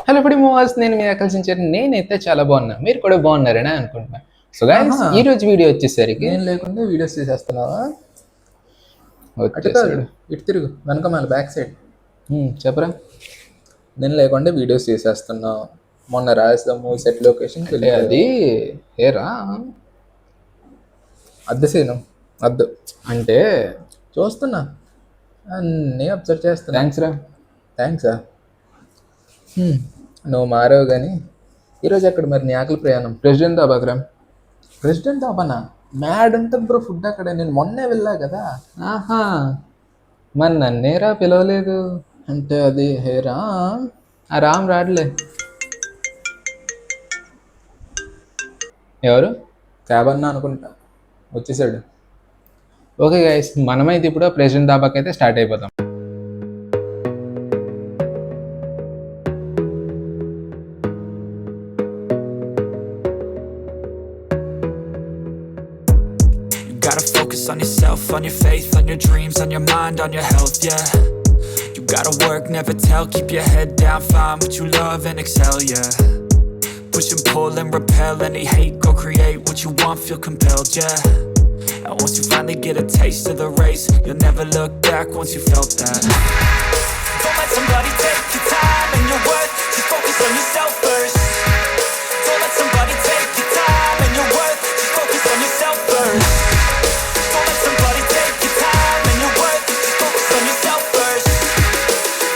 Hello foodie movers, నేను మీ ఆకర్షించారు. నేనైతే చాలా బాగున్నా, మీరు కూడా బాగున్నారని అనుకుంటున్నా. సో గైస్, ఆహా! ఈ రోజు వీడియో వచ్చేసరికి నేను లేకుండా వీడియోస్ చేసేస్తున్నావా? అటు కాదు, వచ్చేసాడు. ఇటు తిరుగు, వెనకమాల బ్యాక్ సైడ్. చెప్పరా. నేను లేకుండా వీడియోస్ చేసేస్తున్నావు. మొన్న రాజధాము సెట్ లొకేషన్కి అంటే అది వెళ్ళిపోయావు. ఏరా, అద్దె సీను, అద్దు అంటే చూస్తున్నా, అన్నీ అబ్జర్వ్ చేస్తున్నా. థ్యాంక్స్ రా. థ్యాంక్సా? నువ్వు మారావు కానీ ఈరోజు ఎక్కడ మరి నీ ఆకలి ప్రయాణం? ప్రెసిడెంట్ దాబాగ్రా. ప్రెసిడెంట్ దాబానా? మ్యాడ్ ఉంటుంది బ్రో ఫుడ్ అక్కడ. నేను మొన్నే వెళ్ళా కదా. ఆహా, మరి నన్నేరా పిలవలేదు. అంటే అది హేరా. ఆ రామ్ రాడ్లే. ఎవరు? క్యాబ్ అన్నా అనుకుంటా, వచ్చేసాడు. ఓకే గైస్, మనమైతే ఇప్పుడు ప్రెసిడెంట్ దాబాకి అయితే స్టార్ట్ అయిపోతాం. Gotta focus on yourself, on your faith, on your dreams, on your mind, on your health, yeah. You gotta work, never tell, keep your head down, find what you love and excel, yeah. Push and pull and repel any hate, go create what you want, feel compelled, yeah. And once you finally get a taste of the race, you'll never look back once you felt that. Don't let somebody take your time and your worth, just focus on yourself first. Don't let somebody take your time and your worth, just focus on yourself first. Don't let somebody take your time and your worth, just focus on yourself first.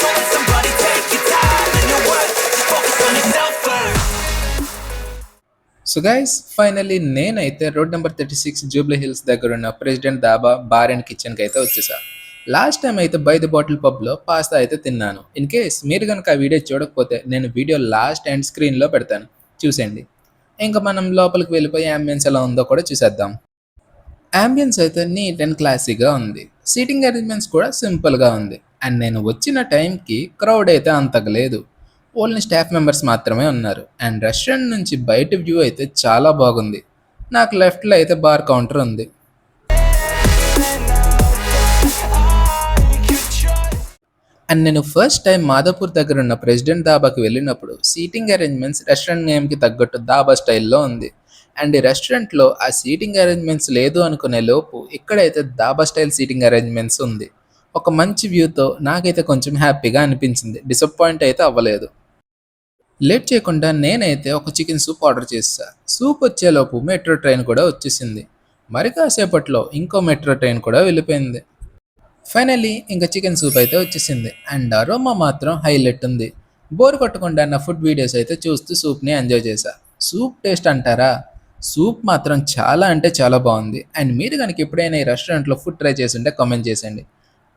Don't let somebody take your time and your worth, just focus on yourself first. So guys, finally నేనైతే road number 36 Jubilee hills దగ్గర ఉన్న president dhaba bar and కిచెన్కి అయితే వచ్చేసా. Last time అయితే by the bottle పబ్లో pasta అయితే తిన్నాను. In case మీరు కనుక ఆ వీడియో చూడకపోతే నేను వీడియో లాస్ట్ అండ్ స్క్రీన్లో పెడతాను, చూసేయండి. ఇంకా మనం లోపలికి వెళ్ళిపోయి యాంబియన్స్ ఎలా ఉందో కూడా చూసేద్దాం. యాంబియన్స్ అయితే నీట్ అండ్ క్లాసీగా ఉంది. సీటింగ్ అరేంజ్మెంట్స్ కూడా సింపుల్గా ఉంది. అండ్ నేను వచ్చిన టైంకి క్రౌడ్ అయితే అంతగా లేదు, ఓన్లీ స్టాఫ్ మెంబర్స్ మాత్రమే ఉన్నారు. అండ్ రెస్టారెంట్ నుంచి బయట వ్యూ అయితే చాలా బాగుంది. నాకు లెఫ్ట్లో అయితే బార్ కౌంటర్ ఉంది. అండ్ నేను ఫస్ట్ టైం మాదాపూర్ దగ్గర ఉన్న ప్రెసిడెంట్ దాబాకి వెళ్ళినప్పుడు సీటింగ్ అరేంజ్మెంట్స్ రెస్టారెంట్ నేమ్కి తగ్గట్టు దాబా స్టైల్లో ఉంది. అండ్ ఈ రెస్టారెంట్లో ఆ సీటింగ్ అరేంజ్మెంట్స్ లేదు అనుకునే లోపు ఇక్కడైతే దాబా స్టైల్ సీటింగ్ అరేంజ్మెంట్స్ ఉంది. ఒక మంచి వ్యూతో నాకైతే కొంచెం హ్యాపీగా అనిపించింది, డిసప్పాయింట్ అయితే అవ్వలేదు. లేట్ చేయకుండా నేనైతే ఒక చికెన్ సూప్ ఆర్డర్ చేసా. సూప్ వచ్చేలోపు మెట్రో ట్రైన్ కూడా వచ్చేసింది. మరి కాసేపట్లో ఇంకో మెట్రో ట్రైన్ కూడా వెళ్ళిపోయింది. ఫైనల్లీ ఇంకా చికెన్ సూప్ అయితే వచ్చేసింది. అండ్ అరోమా మాత్రం హైలైట్ ఉంది. బోర్ కొట్టకుండా నా ఫుడ్ వీడియోస్ అయితే చూస్తూ సూప్ని ఎంజాయ్ చేశా. సూప్ టేస్ట్ అంటారా, సూప్ మాత్రం చాలా అంటే చాలా బాగుంది. అండ్ మీరు కనుక ఎప్పుడైనా ఈ రెస్టారెంట్లో ఫుడ్ ట్రై చేసి ఉంటే కామెంట్ చేసేయండి.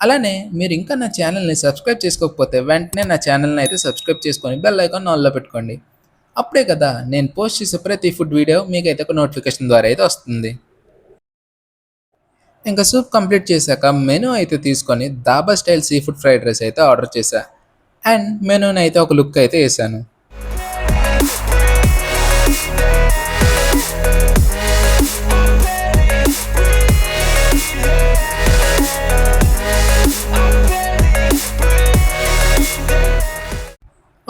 అలానే మీరు ఇంకా నా ఛానల్ని సబ్స్క్రైబ్ చేసుకోకపోతే వెంటనే నా ఛానల్ని అయితే సబ్స్క్రైబ్ చేసుకొని బెల్ ఐకాన్ ఆన్లో పెట్టుకోండి. అప్పుడే కదా నేను పోస్ట్ చేసే ప్రతి ఫుడ్ వీడియో మీకైతే ఒక నోటిఫికేషన్ ద్వారా అయితే వస్తుంది. ఇంకా సూప్ కంప్లీట్ చేశాక మెనూ అయితే తీసుకొని dhaba style sea food fried rice అయితే ఆర్డర్ చేశా. అండ్ మెనూని అయితే ఒక లుక్ అయితే వేసాను.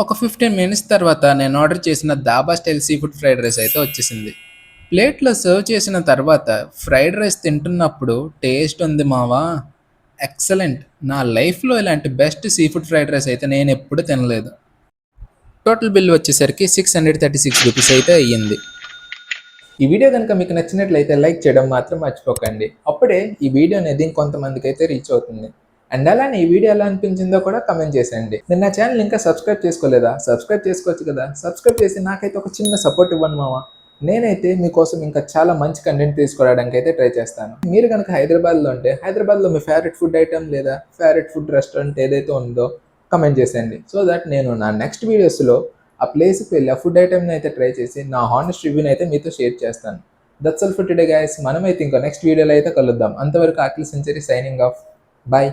ఒక 15 మినిట్స్ తర్వాత నేను ఆర్డర్ చేసిన dhaba style sea food fried rice అయితే వచ్చేసింది. ప్లేట్లో సర్వ్ చేసిన తర్వాత ఫ్రైడ్ రైస్ తింటున్నప్పుడు టేస్ట్ ఉంది మావా, ఎక్సలెంట్. నా లైఫ్లో ఇలాంటి best sea food fried rice అయితే నేను ఎప్పుడు తినలేదు. టోటల్ బిల్ వచ్చేసరికి 636 రూపీస్ అయితే అయ్యింది. ఈ వీడియో కనుక మీకు నచ్చినట్లయితే లైక్ చేయడం మాత్రం మర్చిపోకండి. అప్పుడే ఈ వీడియో అనేది ఇంకొంతమందికి అయితే రీచ్ అవుతుంది. అండ్ అలానే ఈ వీడియో ఎలా అనిపించిందో కూడా కమెంట్ చేసేయండి. నేను నా ఛానల్ ఇంకా సబ్స్క్రైబ్ చేసుకోలేదా? సబ్స్క్రైబ్ చేసుకోవచ్చు కదా. సబ్స్క్రైబ్ చేసి నాకైతే ఒక చిన్న సపోర్ట్ ఇవ్వండి మావా. నేనైతే మీకోసం ఇంకా చాలా మంచి కంటెంట్ తీసుకురావడానికి అయితే ట్రై చేస్తాను. మీరు కనుక హైదరాబాద్లో ఉంటే హైదరాబాద్లో మీ ఫేవరెట్ ఫుడ్ ఐటమ్ లేదా ఫేవరెట్ ఫుడ్ రెస్టారెంట్ ఏదైతే ఉందో కమెంట్ చేసేయండి. సో దట్ నేను నా నెక్స్ట్ వీడియోస్లో ఆ ప్లేస్కి వెళ్ళి ఆ ఫుడ్ ఐటమ్ని అయితే ట్రై చేసి నా హానెస్ట్ రివ్యూని అయితే మీతో షేర్ చేస్తాను. That's all for today guys. మనమైతే ఇంకో నెక్స్ట్ వీడియోలో అయితే కలుద్దాం. అంతవరకు ఆకిల్ సెంచరీ సైనింగ్ ఆఫ్. బాయ్.